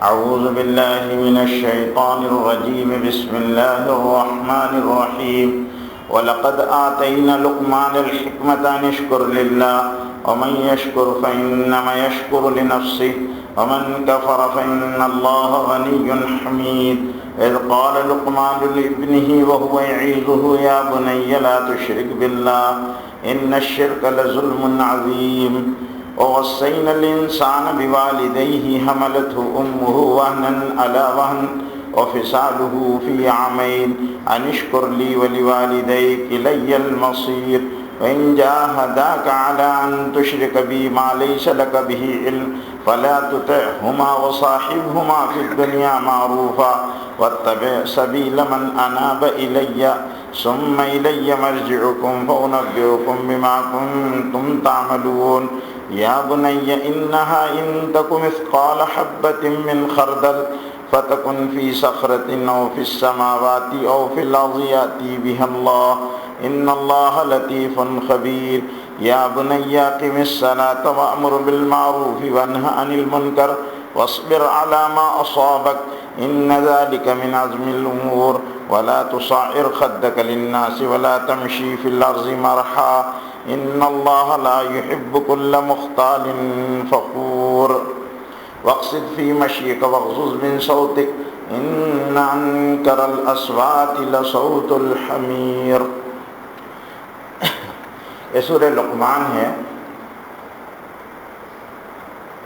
اعوذ باللہ من الشیطان الرجیم بسم اللہ الرحمن الرحیم وَلَقَدْ آتَيْنَا لُقْمَانَ الْحِكْمَةَ أَنِ اشْكُرْ لِلَّهِ وَمَنْ يَشْكُرْ فَإِنَّمَا يَشْكُرُ لِنَفْسِهِ وَمَنْ كَفَرَ فَإِنَّ اللَّهَ غَنِيٌّ حَمِيدٌ إِذْ قَالَ لُقْمَانُ لِابْنِهِ وَهُوَ يَعِظُهُ يَا بُنَيَّ لَا تُشْرِكْ بِاللَّهِ إِنَّ الشِّرْكَ لَظُلْمٌ عَظِيمٌ وَوَصَّيْنَا الْإِنسَانَ بِوَالِدَيْهِ حَمَلَتْهُ أُمُّهُ وَهْنًا عَلَى وَهْنٍ وَفِصَالُهُ فِي عَامَيْنِ أَنِ اشْكُرْ لِي وَلِوَالِدَيْكَ إِلَيَّ الْمَصِيرُ وَإِنْ جَاهَدَاكَ عَلَى أَنْ تُشْرِكَ بِي مَا لَيْسَ لَكَ بِهِ عِلْمٌ فَلَا تُطِعْهُمَا وَصَاحِبْهُمَا فِي الدُّنْيَا مَعْرُوفًا وَاتَّبِعْ سَبِيلَ مَنْ أَنَابَ إِلَيَّ ثُمَّ إِلَيَّ مَرْجِعُكُمْ فَأُنَبِّئُكُم بِمَا كُنتُمْ تَعْمَلُونَ يَا بُنَيَّ إِنَّهَا إِن تَكُ مِثْقَالَ حَبَّةٍ مِّنْ خَرْدَلٍ فَتَكُنْ فِي صَخْرَةٍ أَوْ فِي السَّمَاوَاتِ أَوْ فِي الْأَرْضِ يَأْتِ بِهَا اللَّهُ إِنَّ اللَّهَ لَطِيفٌ خَبِيرٌ يَا بُنَيَّ أَقِمِ الصَّلَاةَ وَأْمُرْ بِالْمَعْرُوفِ وَانْهَ عَنِ الْمُنكَرِ وَاصْبِرْ عَلَى مَا أَصَابَكَ إِنَّ ذَلِكَ مِنْ عَزْمِ الْأُمُورِ وَلَا تُصَعِّرْ خَدَّكَ لِلنَّاسِ وَلَا تَمْشِ فِي الْأَرْضِ مَرَحًا إِنَّ اللَّهَ لَا يُحِبُّ كُلَّ مُخْتَالٍ فَخُورٍ واقصد فی مشیک واغضض من صوتک ان انکر الاصوات لصوت الحمیر۔ یہ سورہ لقمان ہے۔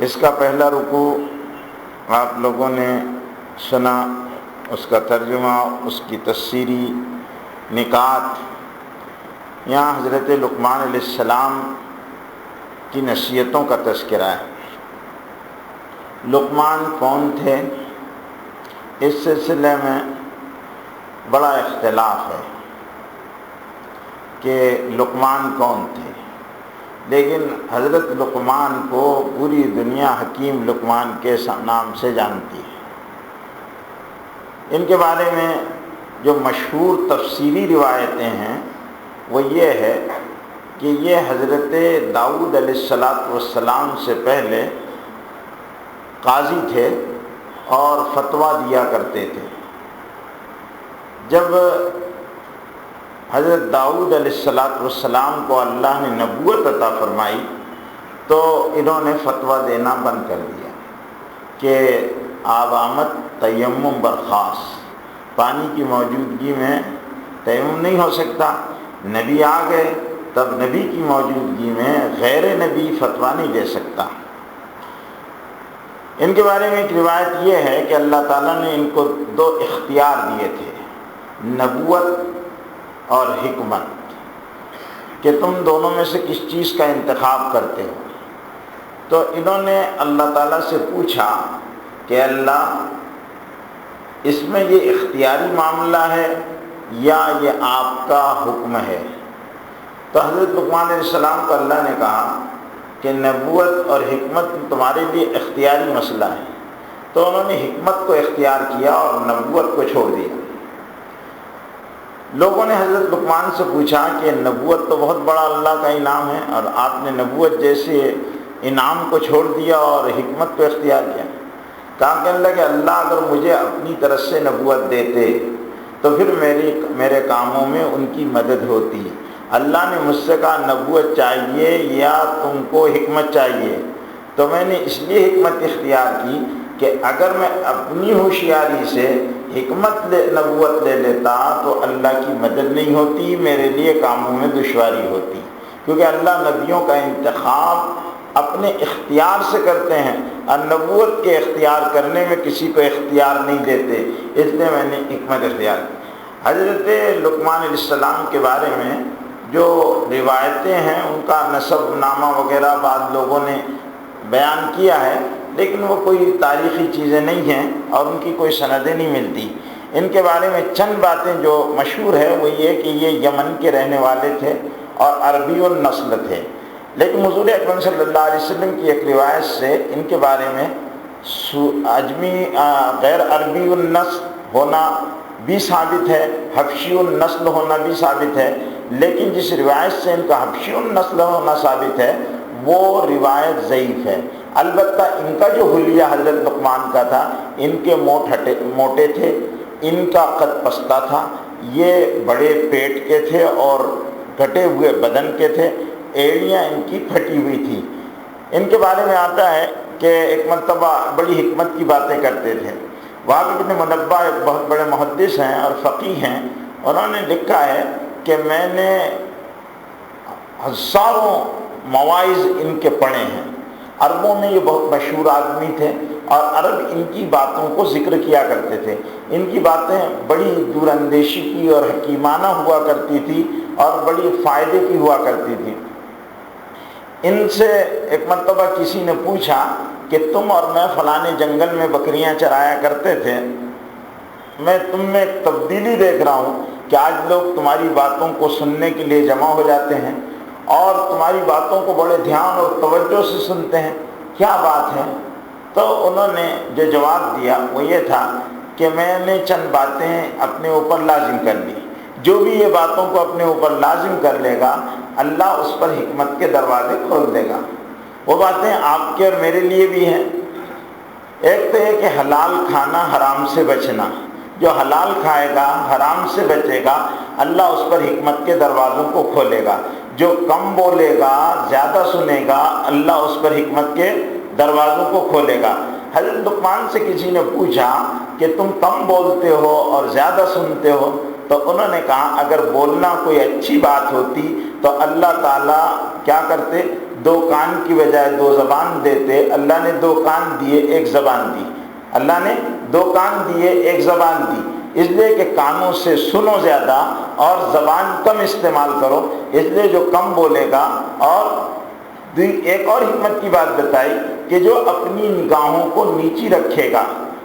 اس کا پہلا رکوع آپ لوگوں نے سنا، اس کا ترجمہ، اس کی تفسیری نکات۔ یہاں حضرت لقمان علیہ السلام کی نصیحتوں کا تذکرہ ہے۔ لقمان کون تھے؟ اس سلسلے میں بڑا اختلاف ہے کہ لقمان کون تھے، لیکن حضرت لقمان کو پوری دنیا حکیم لقمان کے نام سے جانتی ہے۔ ان کے بارے میں جو مشہور تفسیری روایتیں ہیں وہ یہ ہے کہ یہ حضرت داؤد علیہ السلام سے پہلے قاضی تھے اور فتویٰ دیا کرتے تھے۔ جب حضرت داؤد علیہ السلام کو اللہ نے نبوت عطا فرمائی تو انہوں نے فتویٰ دینا بند کر دیا کہ آب آمد تیمم برخاست، پانی کی موجودگی میں تیمم نہیں ہو سکتا۔ نبی آ گئے تب نبی کی موجودگی میں غیر نبی فتویٰ نہیں دے سکتا۔ ان کے بارے میں ایک روایت یہ ہے کہ اللہ تعالیٰ نے ان کو دو اختیار دیے تھے، نبوت اور حکمت، کہ تم دونوں میں سے کس چیز کا انتخاب کرتے ہو۔ تو انہوں نے اللہ تعالیٰ سے پوچھا کہ اللہ اس میں یہ اختیاری معاملہ ہے یا یہ آپ کا حکم ہے؟ تو حضرت لقمان علیہ السلام کو اللہ نے کہا کہ نبوت اور حکمت تمہارے لیے اختیاری مسئلہ ہے۔ تو انہوں نے حکمت کو اختیار کیا اور نبوت کو چھوڑ دیا۔ لوگوں نے حضرت لقمان سے پوچھا کہ نبوت تو بہت بڑا اللہ کا انعام ہے اور آپ نے نبوت جیسے انعام کو چھوڑ دیا اور حکمت کو اختیار کیا۔ کہا کہ اللہ اگر مجھے اپنی طرف سے نبوت دیتے تو پھر میرے کاموں میں ان کی مدد ہوتی۔ اللہ نے مجھ سے کہا نبوت چاہیے یا تم کو حکمت چاہیے، تو میں نے اس لیے حکمت اختیار کی کہ اگر میں اپنی ہوشیاری سے نبوت لے لیتا تو اللہ کی مدد نہیں ہوتی، میرے لیے کاموں میں دشواری ہوتی، کیونکہ اللہ نبیوں کا انتخاب اپنے اختیار سے کرتے ہیں اور نبوت کے اختیار کرنے میں کسی کو اختیار نہیں دیتے، اس لیے میں نے حکمت اختیار کی۔ حضرت لقمان علیہ السلام کے بارے میں جو روایتیں ہیں ان کا نسب نامہ وغیرہ بعض لوگوں نے بیان کیا ہے، لیکن وہ کوئی تاریخی چیزیں نہیں ہیں اور ان کی کوئی سندیں نہیں ملتی۔ ان کے بارے میں چند باتیں جو مشہور ہے وہ یہ کہ یہ یمن کے رہنے والے تھے اور عربی النسل تھے، لیکن حضور اکرم صلی اللہ علیہ وسلم کی ایک روایت سے ان کے بارے میں اجمی غیر عربی النسل ہونا بھی ثابت ہے، حبشی النسل ہونا بھی ثابت ہے، لیکن جس روایت سے ان کا حبشی النسل ہونا ثابت ہے وہ روایت ضعیف ہے۔ البتہ ان کا جو حلیہ حضرت لقمان کا تھا، ان کے موٹے تھے، ان کا قد پستہ تھا، یہ بڑے پیٹ کے تھے اور گھٹے ہوئے بدن کے تھے، ایڑیاں ان کی پھٹی ہوئی تھی۔ ان کے بارے میں آتا ہے کہ ایک مرتبہ بڑی حکمت کی باتیں کرتے تھے۔ وہاں ابن منبہ ایک بہت بڑے محدث ہیں اور فقیہ ہیں، انہوں نے لکھا ہے کہ میں نے ہزاروں مواعظ ان کے پڑھے ہیں۔ عربوں میں یہ بہت مشہور آدمی تھے اور عرب ان کی باتوں کو ذکر کیا کرتے تھے۔ ان کی باتیں بڑی دور اندیشی کی اور حکیمانہ ہوا کرتی تھی اور بڑی فائدے کی ہوا کرتی تھی۔ ان سے ایک مرتبہ کسی نے پوچھا کہ تم اور میں فلانے جنگل میں بکریاں چرایا کرتے تھے، میں تم میں ایک تبدیلی دیکھ رہا ہوں کہ آج لوگ تمہاری باتوں کو سننے کے لیے جمع ہو جاتے ہیں اور تمہاری باتوں کو بڑے دھیان اور توجہ سے سنتے ہیں، کیا بات ہے؟ تو انہوں نے جو جواب دیا وہ یہ تھا کہ میں نے چند باتیں اپنے اوپر لازم کر لی، جو بھی یہ باتوں کو اپنے اوپر لازم کر لے گا اللہ اس پر حکمت کے دروازے کھول دے گا۔ وہ باتیں آپ کے اور میرے لیے بھی ہیں۔ ایک تو یہ کہ حلال کھانا، حرام سے بچنا، جو حلال کھائے گا، حرام سے بچے گا، اللہ اس پر حکمت کے دروازوں کو کھولے گا۔ جو کم بولے گا، زیادہ سنے گا، اللہ اس پر حکمت کے دروازوں کو کھولے گا۔ حضرت لقمان سے کسی نے پوچھا کہ تم کم بولتے ہو اور زیادہ سنتے ہو، تو انہوں نے کہا اگر بولنا کوئی اچھی بات ہوتی تو اللہ تعالیٰ کیا کرتے؟ 2 کان کی بجائے 2 زبان دیتے۔ اللہ نے 2 کان دیے، 1 زبان دی۔ اللہ نے 2 کان دیے، 1 زبان دی، اس لیے کہ کانوں سے سنو زیادہ اور زبان کم استعمال کرو، اس لیے جو کم بولے گا۔ اور ایک اور حکمت کی بات بتائی کہ جو اپنی نگاہوں کو نیچی رکھے گا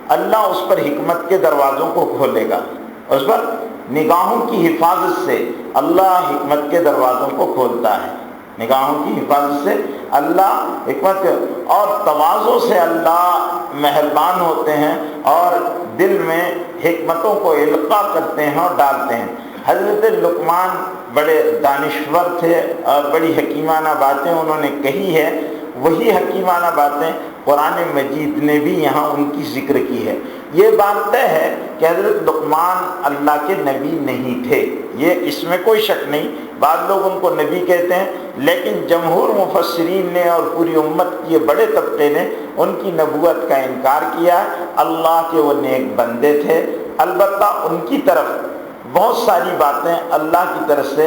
اللہ اس پر حکمت کے دروازوں کو کھولے گا، اس پر نگاہوں کی حفاظت سے اللہ حکمت کے دروازوں کو کھولتا ہے۔ نگاہوں کی حفاظت سے اللہ حکمت اور تواضع سے اللہ مہربان ہوتے ہیں اور دل میں حکمتوں کو القاء کرتے ہیں اور ڈالتے ہیں۔ حضرت لقمان بڑے دانشور تھے اور بڑی حکیمانہ باتیں انہوں نے کہی ہے۔ وہی حکیمانہ باتیں قرآن مجید نے بھی یہاں ان کی ذکر کی ہے۔ یہ بات طے ہے کہ حضرت لقمان اللہ کے نبی نہیں تھے، یہ اس میں کوئی شک نہیں۔ بعض لوگ ان کو نبی کہتے ہیں، لیکن جمہور مفسرین نے اور پوری امت کے بڑے طبقے نے ان کی نبوت کا انکار کیا۔ اللہ کے وہ نیک بندے تھے، البتہ ان کی طرف بہت ساری باتیں اللہ کی طرف سے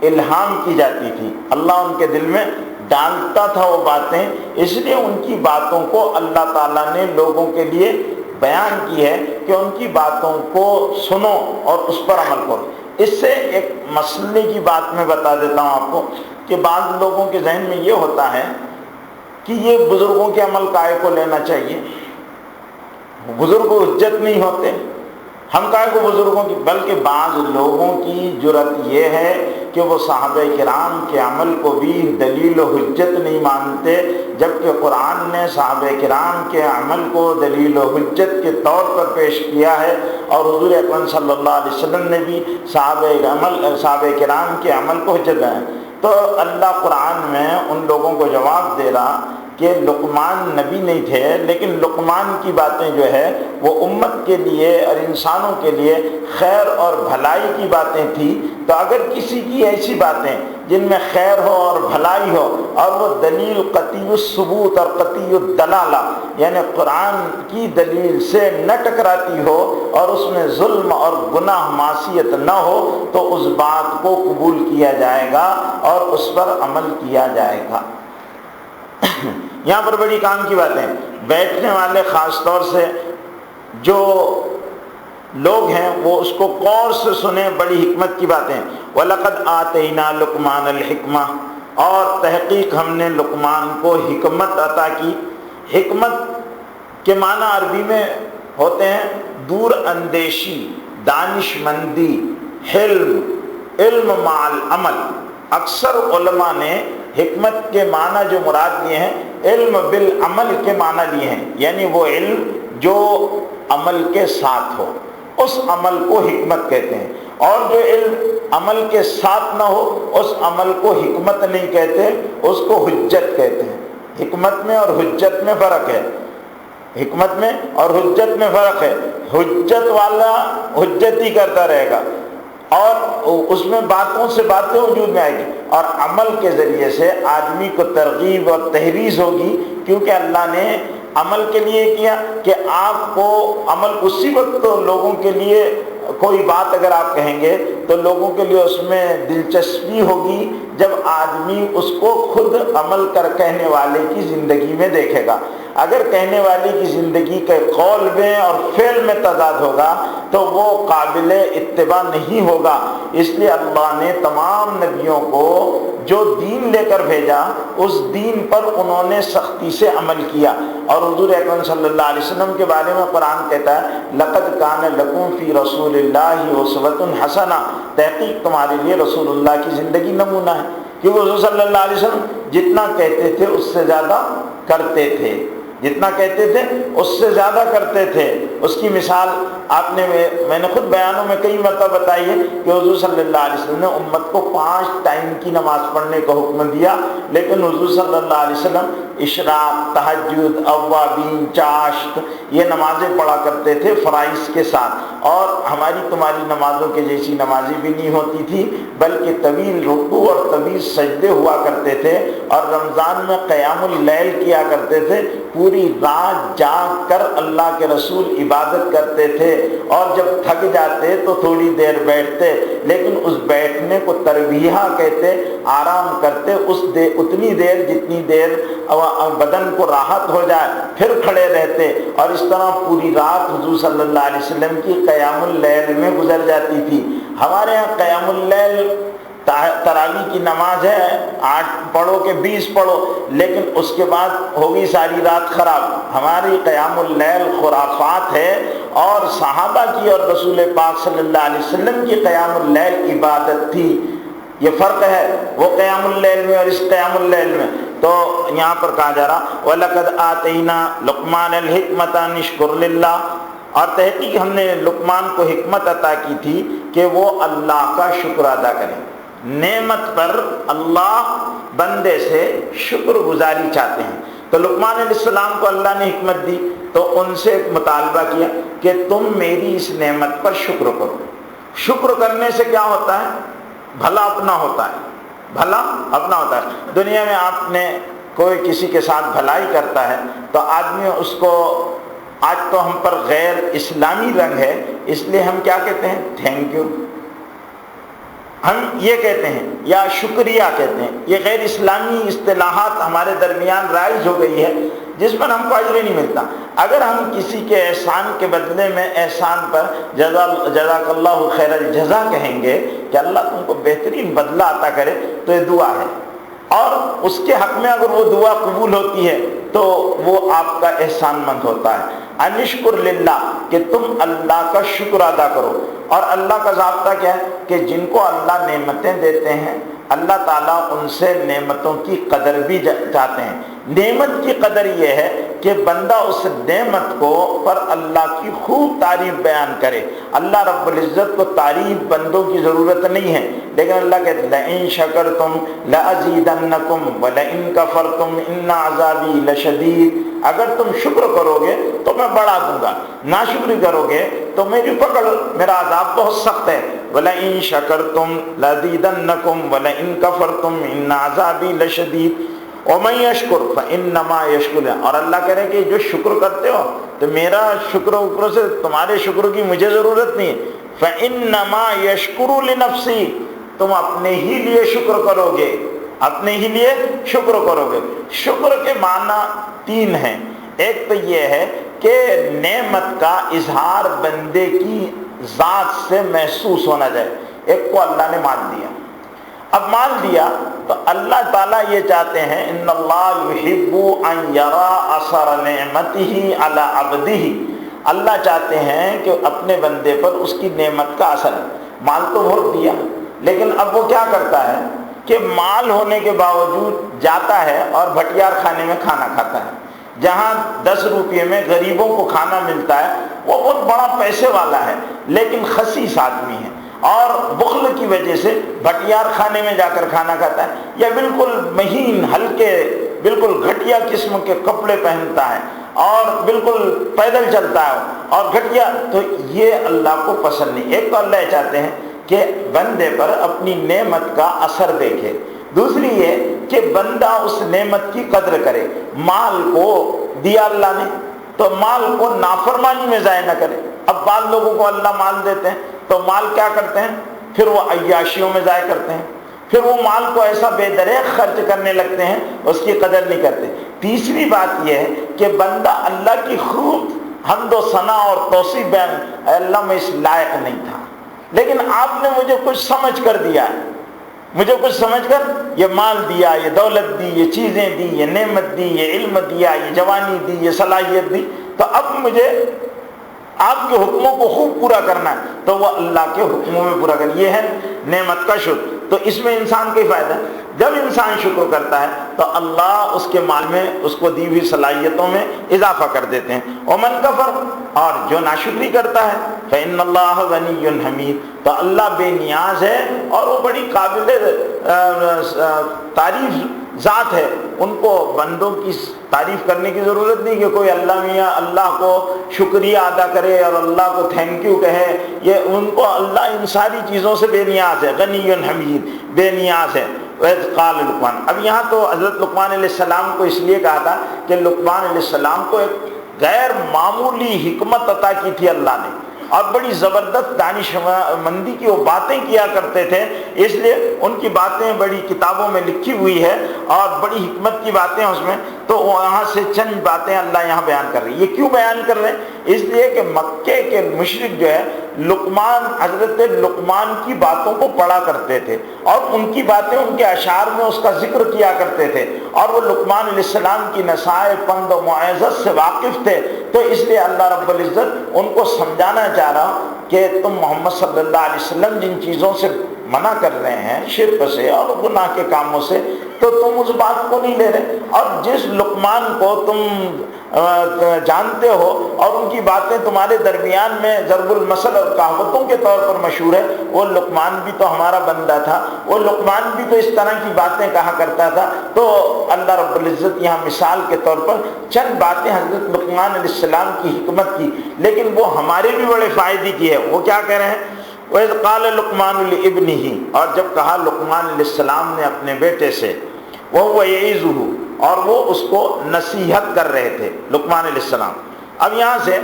الہام کی جاتی تھی، اللہ ان کے دل میں ڈالتا تھا وہ باتیں، اس لیے ان کی باتوں کو اللہ تعالیٰ نے لوگوں کے لیے بیان کی ہے کہ ان کی باتوں کو سنو اور اس پر عمل کرو۔ اس سے ایک مسئلے کی بات میں بتا دیتا ہوں آپ کو کہ بعض لوگوں کے ذہن میں یہ ہوتا ہے کہ یہ بزرگوں کے عمل کائے کو لینا چاہیے، بزرگ حجت نہیں ہوتے، ہم کائے کو بزرگوں کی، بلکہ بعض لوگوں کی جرأت یہ ہے کہ وہ صحابہ کرام کے عمل کو بھی دلیل و حجت نہیں مانتے، جبکہ قرآن نے صحابہ کرام کے عمل کو دلیل و حجت کے طور پر پیش کیا ہے، اور حضور اکرم صلی اللہ علیہ وسلم نے بھی صحابہ کرام کے عمل کو حجت ہے۔ تو اللہ قرآن میں ان لوگوں کو جواب دے رہا کہ لقمان نبی نہیں تھے، لیکن لقمان کی باتیں جو ہے وہ امت کے لیے اور انسانوں کے لیے خیر اور بھلائی کی باتیں تھیں۔ تو اگر کسی کی ایسی باتیں جن میں خیر ہو اور بھلائی ہو اور وہ دلیل قطعی الثبوت اور قطعی الدلالہ یعنی قرآن کی دلیل سے نہ ٹکراتی ہو اور اس میں ظلم اور گناہ معصیت نہ ہو، تو اس بات کو قبول کیا جائے گا اور اس پر عمل کیا جائے گا۔ یہاں پر بڑی کام کی باتیں، بیٹھنے والے خاص طور سے جو لوگ ہیں وہ اس کو غور سے سنیں، بڑی حکمت کی باتیں۔ وَلَقَدْ آتَيْنَا لُقْمَانَ الْحِكْمَةَ، اور تحقیق ہم نے لقمان کو حکمت عطا کی۔ حکمت کے معنی عربی میں ہوتے ہیں دور اندیشی، دانش مندی، علم مع العمل۔ اکثر علماء نے حکمت کے معنی جو مراد لیے ہیں علم بالعمل کے معنی لیے ہیں، یعنی وہ علم جو عمل کے ساتھ ہو اس عمل کو حکمت کہتے ہیں، اور جو علم عمل کے ساتھ نہ ہو اس عمل کو حکمت نہیں کہتے، اس کو حجت کہتے ہیں۔ حکمت میں اور حجت میں فرق ہے، حکمت میں اور حجت میں فرق ہے۔ حجت والا حجت ہی کرتا رہے گا اور اس میں باتوں سے باتیں وجود میں آئے گی، اور عمل کے ذریعے سے آدمی کو ترغیب اور تحریض ہوگی، کیونکہ اللہ نے عمل کے لیے کیا کہ آپ کو عمل اسی وقت تو لوگوں کے لیے کوئی بات اگر آپ کہیں گے تو لوگوں کے لیے اس میں دلچسپی ہوگی جب آدمی اس کو خود عمل کر کہنے والے کی زندگی میں دیکھے گا۔ اگر کہنے والے کی زندگی کے قول میں اور فعل میں تضاد ہوگا تو وہ قابل اتباع نہیں ہوگا۔ اس لیے اللہ نے تمام نبیوں کو جو دین لے کر بھیجا اس دین پر انہوں نے سختی سے عمل کیا، اور حضور اکرم صلی اللہ علیہ وسلم کے بارے میں قرآن کہتا ہے لَقَدْ كَانَ لَكُمْ فِي رَسُولِ اللَّهِ أُسْوَةٌ حَسَنَةٌ، تحقیق تمہارے لیے رسول اللہ کی زندگی نمونہ ہے، کیونکہ حضور صلی اللہ علیہ وسلم جتنا کہتے تھے اس سے زیادہ کرتے تھے، جتنا کہتے تھے اس سے زیادہ کرتے تھے۔ اس کی مثال آپ نے میں نے خود بیانوں میں کئی مرتبہ بتائی ہے کہ حضور صلی اللہ علیہ وسلم نے امت کو 5 ٹائم کی نماز پڑھنے کا حکم دیا، لیکن حضور صلی اللہ علیہ وسلم اشراق، تہجد، اوابین، چاشت یہ نمازیں پڑھا کرتے تھے فرائض کے ساتھ، اور ہماری تمہاری نمازوں کے جیسی نمازیں بھی نہیں ہوتی تھی، بلکہ طویل رکوع اور طویل سجدے ہوا کرتے تھے، اور رمضان میں قیام اللیل کیا کرتے تھے، پوری رات جاگ کر اللہ کے رسول عبادت کرتے تھے، اور جب تھک جاتے تو تھوڑی دیر بیٹھتے، لیکن اس بیٹھنے کو تربیحہ کہتے، آرام کرتے اتنی دیر جتنی دیر بدن کو راحت ہو جائے، پھر کھڑے رہتے، اور اس طرح پوری رات حضور صلی اللہ علیہ وسلم کی قیام اللیل میں گزر جاتی تھی۔ ہمارے ہاں قیام اللیل تراویح کی نماز ہے 8 پڑھو کہ 20 پڑھو، لیکن اس کے بعد ہوگی ساری رات خراب۔ ہماری قیام اللیل خرافات ہے، اور صحابہ کی اور رسول پاک صلی اللہ علیہ وسلم کی قیام اللیل عبادت تھی۔ یہ فرق ہے وہ قیام اللیل میں اور اس قیام اللیل میں۔ تو یہاں پر کہا جا رہا وَلَقَدْ آتَيْنَا لُقْمَانَ الْحِكْمَةَ أَنِ اشْكُرْ لِلَّهِ، اور تحقیق ہم نے لقمان کو حکمت عطا کی تھی کہ وہ اللہ کا شکر ادا کریں۔ نعمت پر اللہ بندے سے شکر گزاری چاہتے ہیں، تو لقمان علیہ السلام کو اللہ نے حکمت دی تو ان سے مطالبہ کیا کہ تم میری اس نعمت پر شکر کرو۔ شکر کرنے سے کیا ہوتا ہے؟ بھلا اپنا ہوتا ہے، بھلا اپنا ہوتا ہے۔ دنیا میں آپ نے کوئی کسی کے ساتھ بھلائی کرتا ہے تو آدمی اس کو، آج تو ہم پر غیر اسلامی رنگ ہے، اس لیے ہم کیا کہتے ہیں؟ تھینک یو، ہم یہ کہتے ہیں، یا شکریہ کہتے ہیں۔ یہ غیر اسلامی اصطلاحات ہمارے درمیان رائج ہو گئی ہے جس پر ہم کو اجر نہیں ملتا۔ اگر ہم کسی کے احسان کے بدلے میں احسان پر جزاک اللہ خیر الجزا کہیں گے کہ اللہ تم کو بہترین بدلہ عطا کرے، تو یہ دعا ہے، اور اس کے حق میں اگر وہ دعا قبول ہوتی ہے تو وہ آپ کا احسان مند ہوتا ہے۔ انشکر للہ، کہ تم اللہ کا شکر ادا کرو۔ اور اللہ کا ضابطہ کیا ہے کہ جن کو اللہ نعمتیں دیتے ہیں اللہ تعالیٰ ان سے نعمتوں کی قدر بھی چاہتے ہیں۔ نعمت کی قدر یہ ہے کہ بندہ اس نعمت کو پر اللہ کی خوب تعریف بیان کرے۔ اللہ رب العزت کو تعریف بندوں کی ضرورت نہیں ہے، لیکن اللہ کہتے ہیں لَإِن شَكَرْتُمْ لَأَزِيدَنَّكُمْ وَلَإِن كَفَرْتُمْ إِنَّ عَذَابِي لَشَدِيدٌ۔ اگر تم شکر کرو گے تو میں بڑھا دوں گا، ناشکری کرو گے تو میری پکڑ، میرا عذاب بہت سخت ہے۔ وَلَئِن شَكَرْتُمْ لَأَزِيدَنَّكُمْ وَلَئِن كَفَرْتُمْ إِنَّ عَذَابِي لَشَدِيدٌ وَمَن يَشْكُرْ فَإِنَّمَا يَشْكُرُ۔ اور اللہ کہہ رہے ہیں کہ جو شکر کرتے ہو تو میرا شکر اوپر سے تمہارے شکر کی مجھے ضرورت نہیں ہے۔ فَإِنَّمَا يَشْكُرُ لِنَفْسِهِ، تم اپنے ہی لیے شکر کرو گے، اپنے ہی لیے شکر کرو گے۔ شکر کے معنی 3 ہیں۔ ایک تو یہ ہے کہ نعمت کا اظہار بندے کی ذات سے محسوس ہونا چاہیے۔ ایک کو اللہ نے مال دیا، اب مال دیا تو اللہ تعالیٰ یہ چاہتے ہیں ان اللہ یحب ان یرا اثر نعمتہ علی عبدہ، اللہ چاہتے ہیں کہ اپنے بندے پر اس کی نعمت کا اثر ہے۔ مال تو بہت دیا، لیکن اب وہ کیا کرتا ہے کہ مال ہونے کے باوجود جاتا ہے اور بھٹیار خانے میں کھانا کھاتا ہے۔ جہاں 10 روپے میں غریبوں کو کھانا ملتا ہے، وہ بہت بڑا پیسے والا ہے لیکن خسیس آدمی ہے، اور بخل کی وجہ سے بھٹیار خانے میں جا کر کھانا کھاتا ہے، یا بالکل مہین ہلکے بالکل گھٹیا قسم کے کپڑے پہنتا ہے اور بالکل پیدل چلتا ہے اور گھٹیا، تو یہ اللہ کو پسند نہیں۔ ایک تو اللہ چاہتے ہیں کہ بندے پر اپنی نعمت کا اثر دیکھے، دوسری یہ کہ بندہ اس نعمت کی قدر کرے۔ مال کو دیا اللہ نے تو مال کو نافرمانی میں ضائع نہ کرے۔ اب بعض لوگوں کو اللہ مال دیتے ہیں تو مال کیا کرتے ہیں، پھر وہ عیاشیوں میں ضائع کرتے ہیں، پھر وہ مال کو ایسا بے دریغ خرچ کرنے لگتے ہیں، اس کی قدر نہیں کرتے۔ تیسری بات یہ ہے کہ بندہ اللہ کی خوب حمد و ثنا اور توصیف بیان، اے اللہ میں اس لائق نہیں تھا، لیکن آپ نے مجھے کچھ سمجھ کر دیا ہے، مجھے کچھ سمجھ کر یہ مال دیا، یہ دولت دی، یہ چیزیں دی، یہ نعمت دی، یہ علم دیا، یہ جوانی دی، یہ صلاحیت دی، تو اب مجھے آپ کے حکموں کو خوب پورا کرنا ہے، تو وہ اللہ کے حکموں میں پورا کرنا، یہ ہے نعمت کا شکر۔ تو اس میں انسان کو ہی فائدہ ہے، جب انسان شکر کرتا ہے تو اللہ اس کے مال میں اس کو دی ہوئی صلاحیتوں میں اضافہ کر دیتے ہیں۔ ومن کفر، اور جو ناشکری کرتا ہے، فإن اللہ غنی حمید، تو اللہ بے نیاز ہے اور وہ بڑی قابل تعریف ذات ہے، ان کو بندوں کی تعریف کرنے کی ضرورت نہیں کہ کوئی اللہ میاں اللہ کو شکریہ ادا کرے اور اللہ کو تھینک یو کہے، یہ ان کو اللہ ان ساری چیزوں سے بے نیاز ہے، غنی حمید، بے نیاز ہے۔ وَإِذْ قَالَ لُقْمَانُ، اب یہاں تو حضرت لقمان علیہ السلام کو اس لیے کہا تھا کہ لقمان علیہ السلام کو ایک غیر معمولی حکمت عطا کی تھی اللہ نے، اور بڑی زبردست دانش مندی کی وہ باتیں کیا کرتے تھے، اس لیے ان کی باتیں بڑی کتابوں میں لکھی ہوئی ہے اور بڑی حکمت کی باتیں اس میں، تو وہاں سے چند باتیں اللہ یہاں بیان کر رہی ہے۔ یہ کیوں بیان کر رہے ہیں؟ اس لیے کہ مکے کے مشرک جو ہے لقمان، حضرت لقمان کی باتوں کو پڑھا کرتے تھے اور ان کی باتیں ان کے اشعار میں اس کا ذکر کیا کرتے تھے، اور وہ لقمان علیہ السلام کی نصائح، پند و موعظت سے واقف تھے، تو اس لیے اللہ رب العزت ان کو سمجھانا چاہ رہا کہ تم محمد صلی اللہ علیہ وسلم جن چیزوں سے منع کر رہے ہیں، شرک سے اور گناہ کے کاموں سے، تو تم اس بات کو نہیں لے رہے، اور جس لقمان کو تم جانتے ہو اور ان کی باتیں تمہارے درمیان میں ضرب المثل اور کہاوتوں کے طور پر مشہور ہے، وہ لقمان بھی تو ہمارا بندہ تھا، وہ لقمان بھی تو اس طرح کی باتیں کہا کرتا تھا۔ تو اللہ رب العزت یہاں مثال کے طور پر چند باتیں حضرت لقمان علیہ السلام کی حکمت کی، لیکن وہ ہمارے بھی بڑے فائدے کی ہے۔ وہ کیا کہہ رہے ہیں؟ وَإِذْ قَالَ لُقْمَانُ لِابْنِهِ، اور جب کہا لقمان علیہ السلام نے اپنے بیٹے سے، وَهُوَ يَعِظُهُ، اور وہ اس کو نصیحت کر رہے تھے لقمان علیہ السلام۔ اب یہاں سے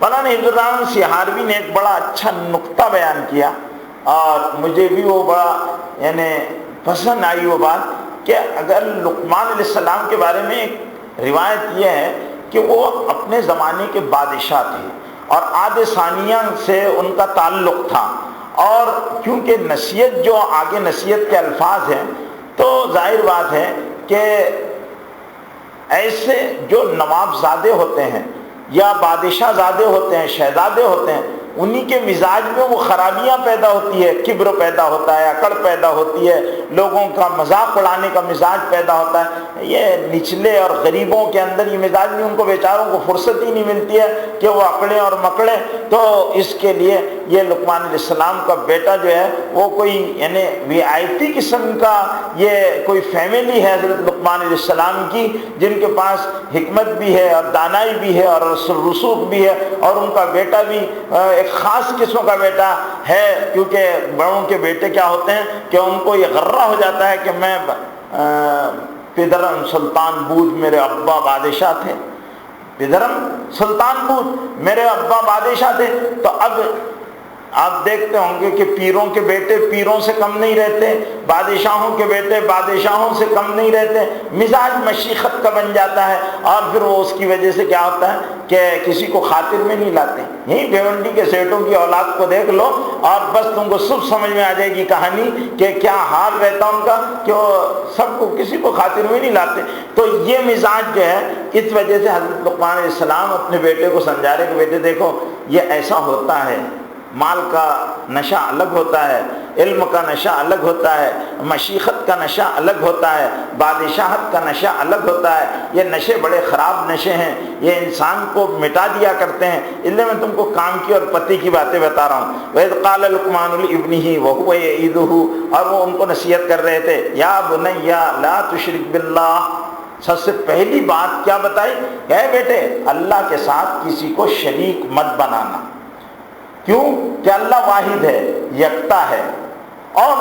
مولانا حفظ الرحمن سیہاروی نے ایک بڑا اچھا نقطہ بیان کیا، اور مجھے بھی وہ بڑا یعنی پسند آئی وہ بات، کہ اگر لقمان علیہ السلام کے بارے میں ایک روایت یہ ہے کہ وہ اپنے زمانے کے بادشاہ تھے اور عاد ثانیہ سے ان کا تعلق تھا، اور کیونکہ نصیحت جو آگے نصیحت کے الفاظ ہیں تو ظاہر بات ہے کہ ایسے جو نواب زادے ہوتے ہیں یا بادشاہ زادے ہوتے ہیں، شہزادے ہوتے ہیں، انہی کے مزاج میں وہ خرابیاں پیدا ہوتی ہے، کبر پیدا ہوتا ہے، اکڑ پیدا ہوتی ہے، لوگوں کا مذاق اڑانے کا مزاج پیدا ہوتا ہے۔ یہ نچلے اور غریبوں کے اندر یہ مزاج نہیں، ان کو بیچاروں کو فرصت ہی نہیں ملتی ہے کہ وہ اکڑیں اور مکڑیں، تو اس کے لیے یہ لقمان علیہ السلام کا بیٹا جو ہے وہ کوئی یعنی وی آئی پی قسم کا یہ کوئی فیملی ہے حضرت لقمان علیہ السلام کی، جن کے پاس حکمت بھی ہے اور دانائی بھی ہے اور رسوخ بھی ہے، اور ان کا بیٹا بھی ایک خاص قسم کا بیٹا ہے، کیونکہ بڑوں کے بیٹے کیا ہوتے ہیں کہ ان کو یہ غرہ ہو جاتا ہے کہ میں پدرم سلطان بود میرے ابا بادشاہ تھے، پدرم سلطان بود میرے ابا بادشاہ تھے۔ تو اب آپ دیکھتے ہوں گے کہ پیروں کے بیٹے پیروں سے کم نہیں رہتے، بادشاہوں کے بیٹے بادشاہوں سے کم نہیں رہتے، مزاج مشیخت کا بن جاتا ہے، اور پھر وہ اس کی وجہ سے کیا ہوتا ہے کہ کسی کو خاطر میں نہیں لاتے۔ یہی بھیونڈی کے سیٹوں کی اولاد کو دیکھ لو اور بس تم کو سب سمجھ میں آ جائے گی کہانی کہ کیا حال رہتا ان کا، کہ وہ سب کو کسی کو خاطر میں نہیں لاتے۔ تو یہ مزاج جو ہے، اس وجہ سے حضرت لقمان علیہ السلام اپنے بیٹے کو سمجھا رہے کہ بیٹے دیکھو یہ ایسا ہوتا ہے، مال کا نشہ الگ ہوتا ہے، علم کا نشہ الگ ہوتا ہے، مشیخت کا نشہ الگ ہوتا ہے، بادشاہت کا نشہ الگ ہوتا ہے، یہ نشے بڑے خراب نشے ہیں، یہ انسان کو مٹا دیا کرتے ہیں، اس لیے میں تم کو کام کی اور پتی کی باتیں بتا رہا ہوں۔ وَإِذْ قَالَ لُقْمَانُ لِابْنِهِ وَهُوَ يَعِظُهُ، اور وہ ان کو نصیحت کر رہے تھے، یا بنیا لا تشرک باللہ، سب سے پہلی بات کیا بتائی کہ اے بیٹے اللہ کے ساتھ کسی کو شریک مت بنانا. کیوں کہ اللہ واحد ہے، یکتا ہے اور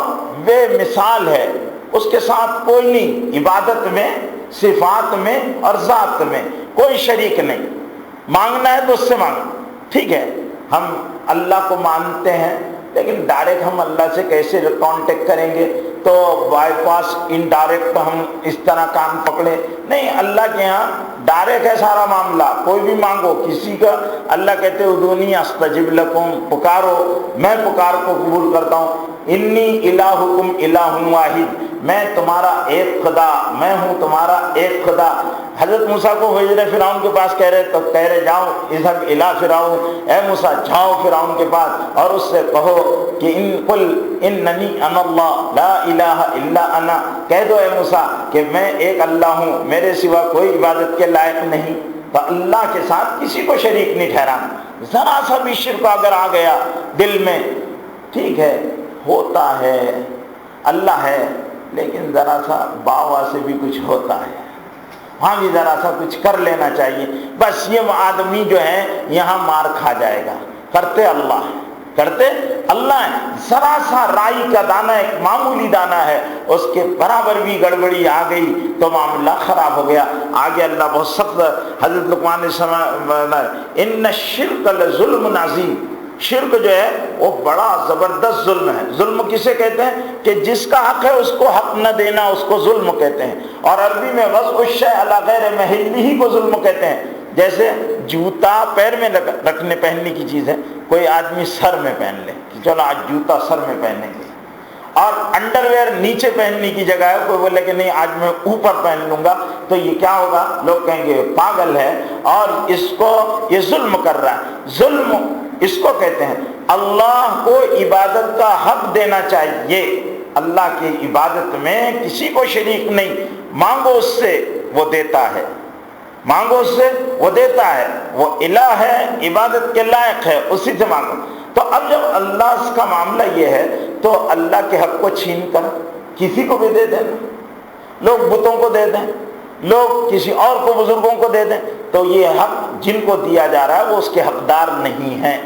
بے مثال ہے، اس کے ساتھ کوئی نہیں، عبادت میں، صفات میں اور ذات میں کوئی شریک نہیں. مانگنا ہے تو اس سے مانگو، ٹھیک ہے. ہم اللہ کو مانتے ہیں لیکن ڈائریکٹ ہم اللہ سے کیسے کانٹیکٹ کریں گے؟ تو بائی پاس انڈائریکٹ ہم اس طرح کام پکڑے نہیں. اللہ کے ہاں ڈائریکٹ ہے سارا معاملہ. کوئی بھی مانگو کسی کا، اللہ کہتے ادعونی استجب لکم، پکارو میں پکار کو قبول کرتا ہوں. انی الہکم الہ واحد، میں تمہارا ایک خدا، میں ہوں تمہارا ایک خدا. حضرت موسیٰ کو بھیج رہے فرعون کے پاس، کہہ رہے جاؤ اذهب الی فرعون، اے موسیٰ جاؤ فرعون کے پاس اور اس سے کہو کہ قل اننی انا اللہ لا الہ الا انا، کہہ دو اے موسیٰ کہ میں ایک اللہ ہوں، میرے سوا کوئی عبادت کے لائق نہیں. تو اللہ کے ساتھ کسی کو شریک نہیں ٹھہرانا. ذرا سا بھی شرک اگر آ گیا دل میں، ٹھیک ہے ہوتا ہے، اللہ ہے لیکن ذرا سا باوا سے بھی کچھ ہوتا ہے، وہاں بھی ذرا سا کچھ کر لینا چاہیے. بس یہ آدمی جو ہے یہاں مار کھا جائے گا. کرتے اللہ ہے. ذرا سا رائی کا دانہ، ایک معمولی دانہ ہے، اس کے برابر بھی گڑبڑی آ گئی تو معاملہ خراب ہو گیا. آگے اللہ بہت سخت، حضرت لقمان نے سمجھا ان الشرک لظلم عظیم، شرک جو ہے وہ بڑا زبردست ظلم ہے. ظلم کسے کہتے ہیں کہ جس کا حق ہے اس کو حق نہ دینا، اس کو ظلم کہتے ہیں. اور عربی میں وضع الشیء علی غیر محلہ کو ظلم کہتے ہیں. جیسے جوتا پیر میں رکھنے پہننے کی چیز ہے، کوئی آدمی سر میں پہن لے کہ چلو آج جوتا سر میں پہنیں گے، اور انڈر ویئر نیچے پہننے کی جگہ ہے، کوئی بولے کہ نہیں آج میں اوپر پہن لوں گا، تو یہ کیا ہوگا؟ لوگ کہیں گے پاگل ہے اور اس کو یہ ظلم کر رہا ہے. ظلم اس کو کہتے ہیں. اللہ کو عبادت کا حق دینا چاہیے. اللہ کی عبادت میں کسی کو شریک نہیں. مانگو اس سے وہ دیتا ہے، مانگو اس سے وہ دیتا ہے، وہ الہ ہے، عبادت کے لائق ہے، اسی سے مانگو. تو اب جب اللہ کا معاملہ یہ ہے تو اللہ کے حق کو چھین کر کسی کو بھی دے دیں. لوگ بتوں کو دے دیں، لوگ کسی اور کو، بزرگوں کو دے دیں، تو یہ حق جن کو دیا جا رہا ہے وہ اس کے حقدار نہیں ہیں.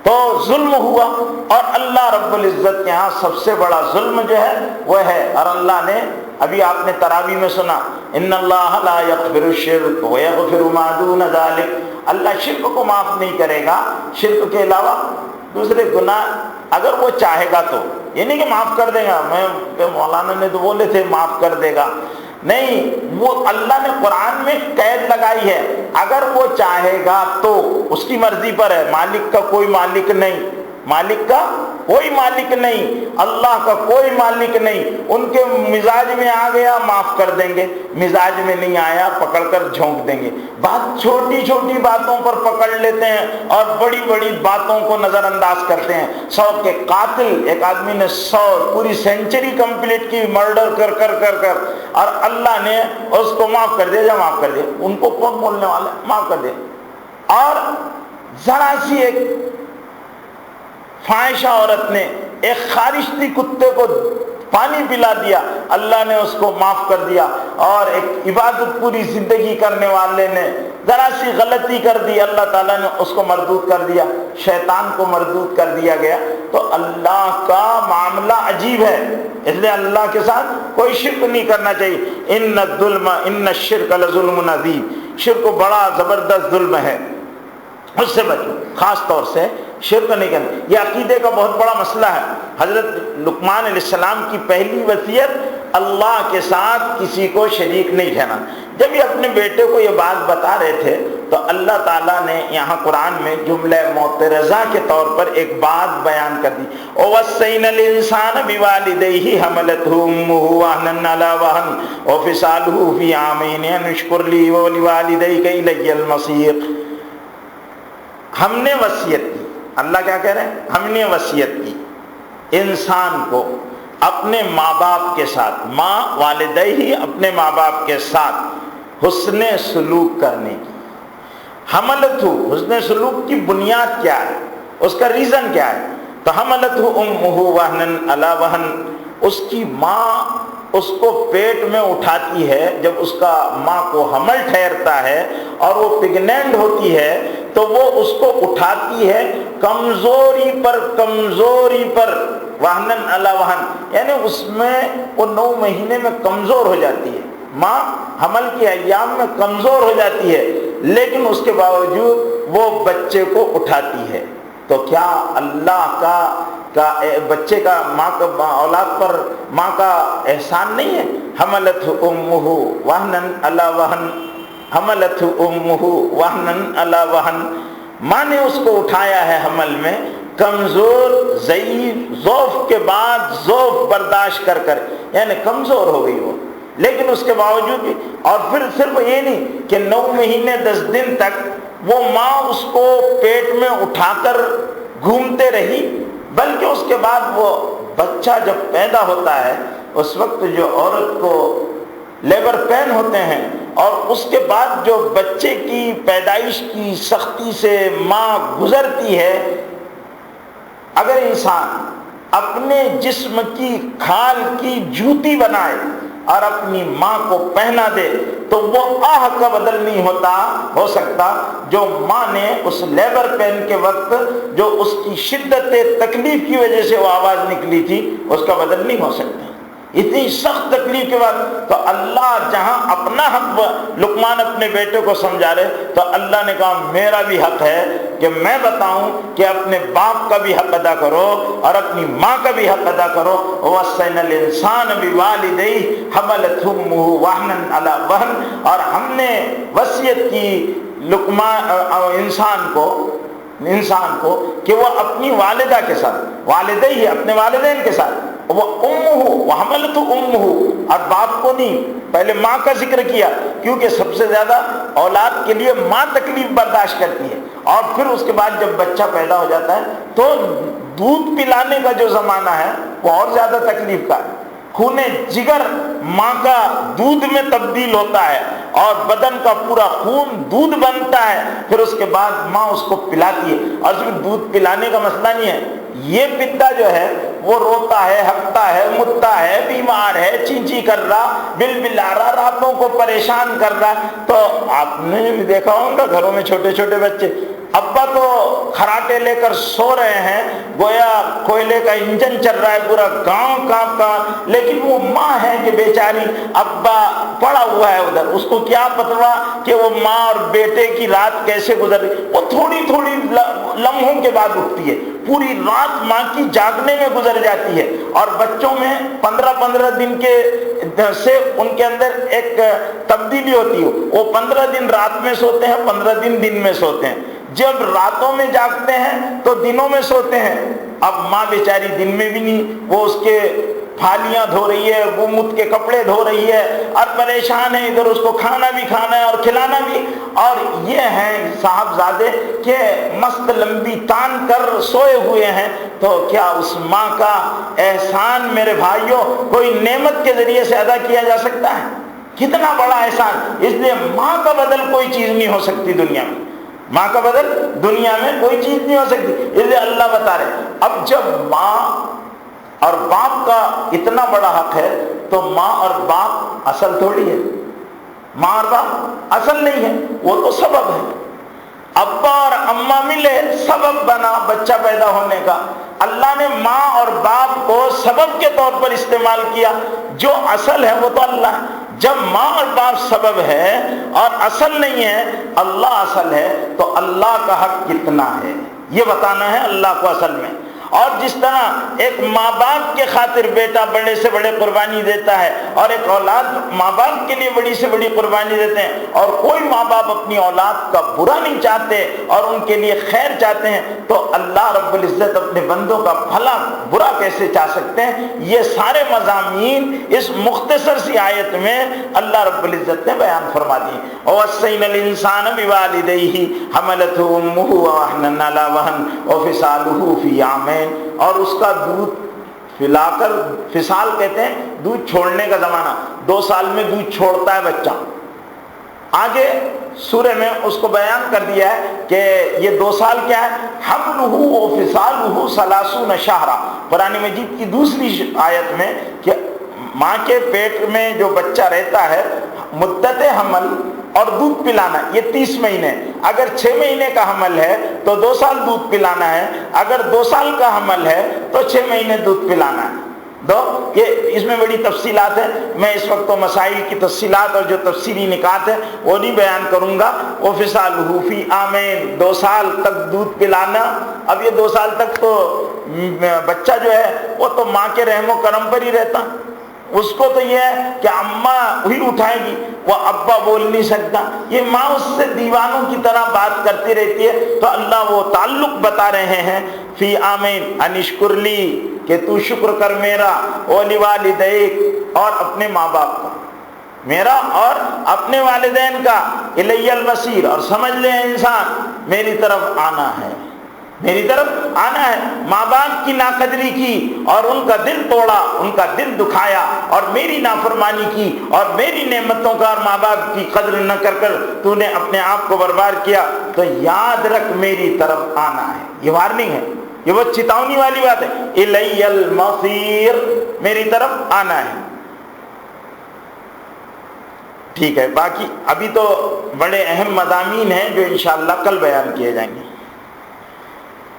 تو ظلم ہوا. اور اللہ رب العزت کے ہاں سب سے بڑا ظلم جو ہے وہ ہے، اور اللہ نے ابھی آپ نے تراویح میں سنا ان اللہ لا یغفر الشرک ویغفر ما دون ذلک، اللہ شرک کو معاف نہیں کرے گا، شرک کے علاوہ دوسرے گناہ اگر وہ چاہے گا تو. یہ نہیں کہ معاف کر دے گا، میں مولانا نے تو بولے تھے معاف کر دے گا، نہیں، وہ اللہ نے قرآن میں قید لگائی ہے. اگر وہ چاہے گا تو اس کی مرضی پر ہے، مالک کا کوئی مالک نہیں، مالک کا کوئی مالک نہیں، اللہ کا کوئی مالک نہیں. ان کے مزاج میں آ گیا معاف کر دیں گے، مزاج میں نہیں آیا پکڑ کر جھونک دیں گے. بات چھوٹی چھوٹی باتوں پر پکڑ لیتے ہیں اور بڑی بڑی باتوں کو نظر انداز کرتے ہیں. 100 کے قاتل، ایک آدمی نے 100 پوری سینچری کمپلیٹ کی مرڈر کر کر کر کر، اور اللہ نے اس کو معاف کر دیا. جا معاف کر دیا، ان کو کون بولنے والا ہے؟ معاف کر دیا. اور ذرا سی ایک فاحشہ عورت نے ایک خارشتی کتے کو پانی پلا دیا، اللہ نے اس کو معاف کر دیا. اور ایک عبادت پوری زندگی کرنے والے نے ذرا سی غلطی کر دی، اللہ تعالیٰ نے اس کو مردود کر دیا، شیطان کو مردود کر دیا گیا. تو اللہ کا معاملہ عجیب ہے، اس لیے اللہ کے ساتھ کوئی شرک نہیں کرنا چاہیے. ان الظلم ان الشرک لظلم عظیم، شرک بڑا زبردست ظلم ہے، اس سے بچو. خاص طور سے شرک نہیں کرنا، یہ عقیدے کا بہت بڑا مسئلہ ہے. حضرت لقمان علیہ السلام کی پہلی وصیت اللہ کے ساتھ کسی کو شریک نہیں ٹھہرانا. جب یہ اپنے بیٹے کو یہ بات بتا رہے تھے تو اللہ تعالیٰ نے یہاں قرآن میں جملہ معترضہ کے طور پر ایک بات بیان کر دی. وَوَصَّيْنَا الْإِنسَانَ بِوَالِدَيْهِ حَمَلَتْهُ أُمُّهُ وَهْنًا عَلَى وَهْنٍ وَفِصَالُهُ فِي عَامَيْنِ أَنِ اشْكُرْ لِي وَلِوَالِدَيْكَ إِلَيَّ الْمَصِيرُ. ہم نے وصیت کی، اللہ کیا کہہ رہے ہیں؟ ہم نے وصیت کی انسان کو اپنے ماں باپ کے ساتھ، ماں والدیہ اپنے ماں باپ کے ساتھ حسن سلوک کرنے کی. حملتہ، حسن سلوک کی بنیاد کیا ہے، اس کا ریزن کیا ہے؟ تو حملتہ امہ وہنا علی وہن، اس کی ماں اس کو پیٹ میں اٹھاتی ہے، جب اس کا ماں کو حمل ٹھہرتا ہے اور وہ پریگنینٹ ہوتی ہے تو وہ اس کو اٹھاتی ہے کمزوری پر وہنن علی وہن، یعنی اس میں وہ 9 مہینے میں کمزور ہو جاتی ہے، ماں حمل کے ایام میں کمزور ہو جاتی ہے، لیکن اس کے باوجود وہ بچے کو اٹھاتی ہے۔ تو کیا اللہ کا بچے کا ماں کا اولاد پر ماں کا احسان نہیں ہے؟ حملتہ امہ وہنن علی وہن، حملتہ امہ وہنن علی وہن، ماں نے اس کو اٹھایا ہے حمل میں کمزور، ضعیف، ضعف کے بعد ضعف برداشت کر یعنی کمزور ہو گئی وہ، لیکن اس کے باوجود بھی، اور پھر صرف یہ نہیں کہ 9 مہینے 10 دن تک وہ ماں اس کو پیٹ میں اٹھا کر گھومتے رہی، بلکہ اس کے بعد وہ بچہ جب پیدا ہوتا ہے اس وقت جو عورت کو لیبر پین ہوتے ہیں، اور اس کے بعد جو بچے کی پیدائش کی سختی سے ماں گزرتی ہے، اگر انسان اپنے جسم کی کھال کی جوتی بنائے اور اپنی ماں کو پہنا دے تو وہ آہ کا بدل نہیں ہو سکتا جو ماں نے اس لیبر پین کے وقت جو اس کی شدت تکلیف کی وجہ سے وہ آواز نکلی تھی اس کا بدل نہیں ہو سکتا۔ اتنی سخت تکلیف کے بعد تو اللہ جہاں اپنا حق لقمان اپنے بیٹے کو سمجھا رہے تو اللہ نے کہا میرا بھی حق ہے کہ میں بتاؤں کہ اپنے باپ کا بھی حق ادا کرو اور اپنی ماں کا بھی حق ادا کرو۔ وَوَصَّيْنَا الْإِنسَانَ بِوَالِدَيْهِ حَمَلَتْهُ أُمُّهُ وَهْنًا عَلَى وَهْنٍ، اور ہم نے وصیت کی انسان کو کہ وہ اپنی والدہ کے ساتھ، والدہ اپنے والدین کے ساتھ، وہ امہ وحملت امہ، اور باپ کو نہیں، پہلے ماں کا ذکر کیا کیونکہ سب سے زیادہ اولاد کے لیے ماں تکلیف برداشت کرتی ہے، اور پھر اس کے بعد جب بچہ پیدا ہو جاتا ہے تو دودھ پلانے کا جو زمانہ ہے وہ اور زیادہ تکلیف کا ہے۔ خون جگر ماں کا دودھ میں تبدیل ہوتا ہے اور بدن کا پورا خون دودھ بنتا ہے، پھر اس کے بعد ماں اس کو پلاتی ہے، اور صرف دودھ پلانے کا مسئلہ نہیں ہے، یہ پتا جو ہے وہ روتا ہے، ہکتا ہے، متتا ہے، بیمار ہے، چینچی کر رہا، بل بلا رہا، راتوں کو پریشان کر رہا۔ تو آپ نے بھی دیکھا ہوگا گھروں میں چھوٹے چھوٹے بچے، ابا تو کھراٹے لے کر سو رہے ہیں گویا کوئلے کا انجن چل رہا ہے، پورا گاؤں کانپ کا، لیکن وہ ماں ہے کہ بیچاری ابا پڑا ہوا ہے ادھر، اس کو کیا پتہ کہ وہ ماں اور بیٹے کی رات کیسے گزر رہی، وہ تھوڑی تھوڑی لمحوں کے بعد اٹھتی ہے، پوری رات ماں کی جاگنے میں گزر جاتی ہے، اور بچوں میں 15 دن کے سے ان کے اندر ایک تبدیلی ہوتی ہے، وہ 15 دن رات میں سوتے ہیں، 15 دن میں سوتے ہیں، جب راتوں میں جاگتے ہیں تو دنوں میں سوتے ہیں۔ اب ماں بیچاری دن میں بھی نہیں، وہ اس کے پھالیاں دھو رہی ہے، گومت کے کپڑے دھو رہی ہے اور پریشان ہے، ادھر اس کو کھانا بھی کھانا ہے اور کھلانا بھی، اور یہ ہیں صاحبزادے کہ مست لمبی تان کر سوئے ہوئے ہیں۔ تو کیا اس ماں کا احسان میرے بھائیوں کوئی نعمت کے ذریعے سے ادا کیا جا سکتا ہے؟ کتنا بڑا احسان! اس لیے ماں کا بدل کوئی چیز نہیں ہو سکتی دنیا میں، ماں کا بدل دنیا میں کوئی چیز نہیں ہو سکتی، اس لیے اللہ بتا رہے اب جب ماں اور باپ کا اتنا بڑا حق ہے تو ماں اور باپ اصل تھوڑی ہے، ماں اور باپ اصل نہیں ہے، وہ تو سبب ہے۔ ابا اور اماں ملے سبب بنا بچہ پیدا ہونے کا، اللہ نے ماں اور باپ کو سبب کے طور پر استعمال کیا، جو اصل ہے وہ تو اللہ ہے۔ جب ماں اور باپ سبب ہے اور اصل نہیں ہے، اللہ اصل ہے، تو اللہ کا حق کتنا ہے یہ بتانا ہے اللہ کو اصل میں۔ اور جس طرح ایک ماں باپ کے خاطر بیٹا بڑے سے بڑے قربانی دیتا ہے، اور ایک اولاد ماں باپ کے لیے بڑی سے بڑی قربانی دیتے ہیں، اور کوئی ماں باپ اپنی اولاد کا برا نہیں چاہتے اور ان کے لیے خیر چاہتے ہیں، تو اللہ رب العزت اپنے بندوں کا بھلا برا کیسے چاہ سکتے ہیں؟ یہ سارے مضامین اس مختصر سی آیت میں اللہ رب العزت نے بیان فرما دیے۔ وَوَصَّيْنَا الْإِنسَانَ بِوَالِدَيْهِ حَمَلَتْهُ أُمُّهُ وَوَهْنًا عَلَى وَهْنٍ وَفِصَالُهُ فِي عَامَيْنِ، اور اس کا دودھ پلا کر، فصال کہتے ہیں دودھ چھوڑنے کا زمانہ، 2 سال میں دودھ چھوڑتا ہے بچہ۔ آگے سورہ میں اس کو بیان کر دیا ہے کہ یہ 2 سال کیا ہے، حملہ و فصالہ 30 شہرا، قرآن مجید کی دوسری آیت میں کہ ماں کے پیٹ میں جو بچہ رہتا ہے، مدت حمل اور دودھ پلانا یہ 30 مہینے، اگر 6 مہینے کا حمل ہے تو 2 سال دودھ پلانا ہے، اگر 2 سال کا حمل ہے تو 6 مہینے دودھ پلانا ہے۔ یہ اس میں بڑی تفصیلات ہیں، میں اس وقت تو مسائل کی تفصیلات اور جو تفصیلی نکات ہیں وہ نہیں بیان کروں گا۔ وَفِصَالُهُ فِي عَامَيْنِ، 2 سال تک دودھ پلانا۔ اب یہ 2 سال تک تو بچہ جو ہے وہ تو ماں کے رحم و کرم پر ہی رہتا، اس کو تو یہ ہے کہ اماں وہی اٹھائے گی، وہ ابا بول نہیں سکتا، یہ ماں اس سے دیوانوں کی طرح بات کرتی رہتی ہے۔ تو اللہ وہ تعلق بتا رہے ہیں فی آمین انشکر لی، کہ تو شکر کر میرا، وَلِوَالِدَيْكَ، اور اپنے ماں باپ کا، میرا اور اپنے والدین کا، اِلَيَّ الْمَصِيرُ، اور سمجھ لے انسان میری طرف آنا ہے، میری طرف آنا ہے۔ ماں باپ کی ناقدری کی اور ان کا دل توڑا، ان کا دل دکھایا، اور میری نافرمانی کی اور میری نعمتوں کا اور ماں باپ کی قدر نہ کر کر تو نے اپنے آپ کو برباد کیا، تو یاد رکھ میری طرف آنا ہے۔ یہ وارننگ ہے، یہ وہ چتاونی والی بات ہے، اِلَيَّ الْمَصِيرُ، میری طرف آنا ہے۔ ٹھیک ہے، باقی ابھی تو بڑے اہم مضامین ہیں جو انشاءاللہ کل بیان کیے جائیں گے۔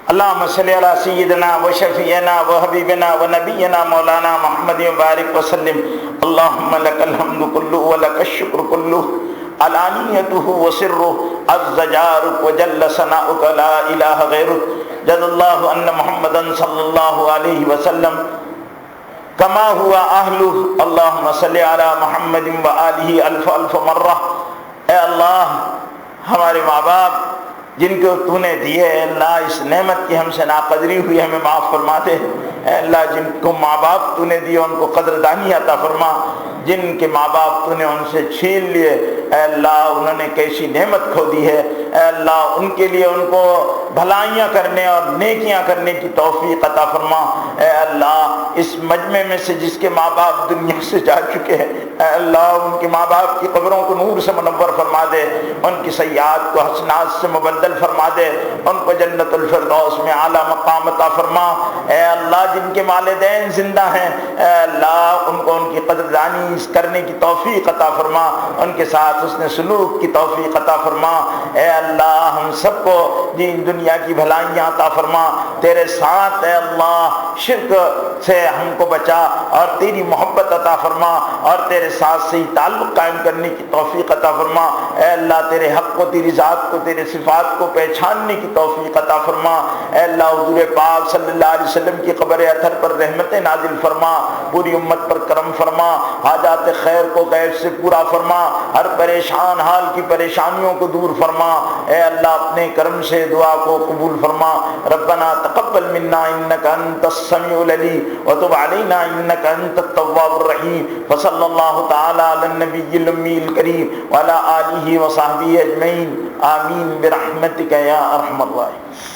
اللہم صلی علی سیدنا و شفیعنا و حبیبنا و نبینا مولانا محمد وبارک وسلم۔ اللہم لک الحمد کلہ و لک الشکر کلہ، علانیتہ و سرہ، عز جارک و جل ثناؤک، لا الہ غیرک، جزا اللہ ان محمدا صلی اللہ علیہ وسلم کما ہوا اہلہ۔ اللہم صلی علی محمد و آلہ الف الف مرہ۔ اے اللہ، ہمارے ماں باپ جن کو تو نے دیے، اے اللہ اس نعمت کی ہم سے ناقدری ہوئی، ہمیں معاف فرما دے۔ اے اللہ جن کو ماں باپ تو نے دیے ان کو قدردانی عطا فرما، جن کے ماں باپ تو نے ان سے چھین لیے، اے اللہ انہوں نے کیسی نعمت کھو دی ہے، اے اللہ ان کے لیے ان کو بھلائیاں کرنے اور نیکیاں کرنے کی توفیق عطا فرما۔ اے اللہ اس مجمع میں سے جس کے ماں باپ دنیا سے جا چکے ہیں، اے اللہ ان کے ماں باپ کی قبروں کو نور سے منور فرما دے، ان کی سیئات کو حسنات سے مبدل فرما دے، ان کو جنت الفردوس میں اعلیٰ مقام عطا فرما۔ اے اللہ جن کے والدین زندہ ہیں، اے اللہ ان کو ان کی قدردانی کرنے کی توفیق عطا فرما، ان کے ساتھ حسن سلوک کی توفیق عطا فرما۔ اے اللہ ہم سب کو دین دنیا کی بھلائیاں عطا فرما، تیرے ساتھ اے اللہ شرک سے ہم کو بچا اور تیری محبت عطا فرما، اور تیرے ساتھ سے تعلق قائم کرنے کی توفیق عطا فرما۔ اے اللہ تیرے حق کو، تیری ذات کو، تیرے صفات کو پہچاننے کی توفیق عطا فرما۔ اے اللہ حضور پاک صلی اللہ علیہ وسلم کی قبر اطہر پر رحمت نازل فرما، پوری امت پر کرم فرما، حاجات خیر کو غیب سے پورا فرما، ہر پریشان حال کی پریشانیوں کو دور فرما۔ اے اللہ اپنے کرم سے دعا کو قبول فرما۔ ربنا تقبل منا انک انت السمیع العلیم وتب علینا انک انت التواب الرحیم، وصلی اللہ تعالی علی النبی الامی الکریم وعلی آلہ وصحبہ اجمعین، آمین برحمتک یا ارحم الراحمین۔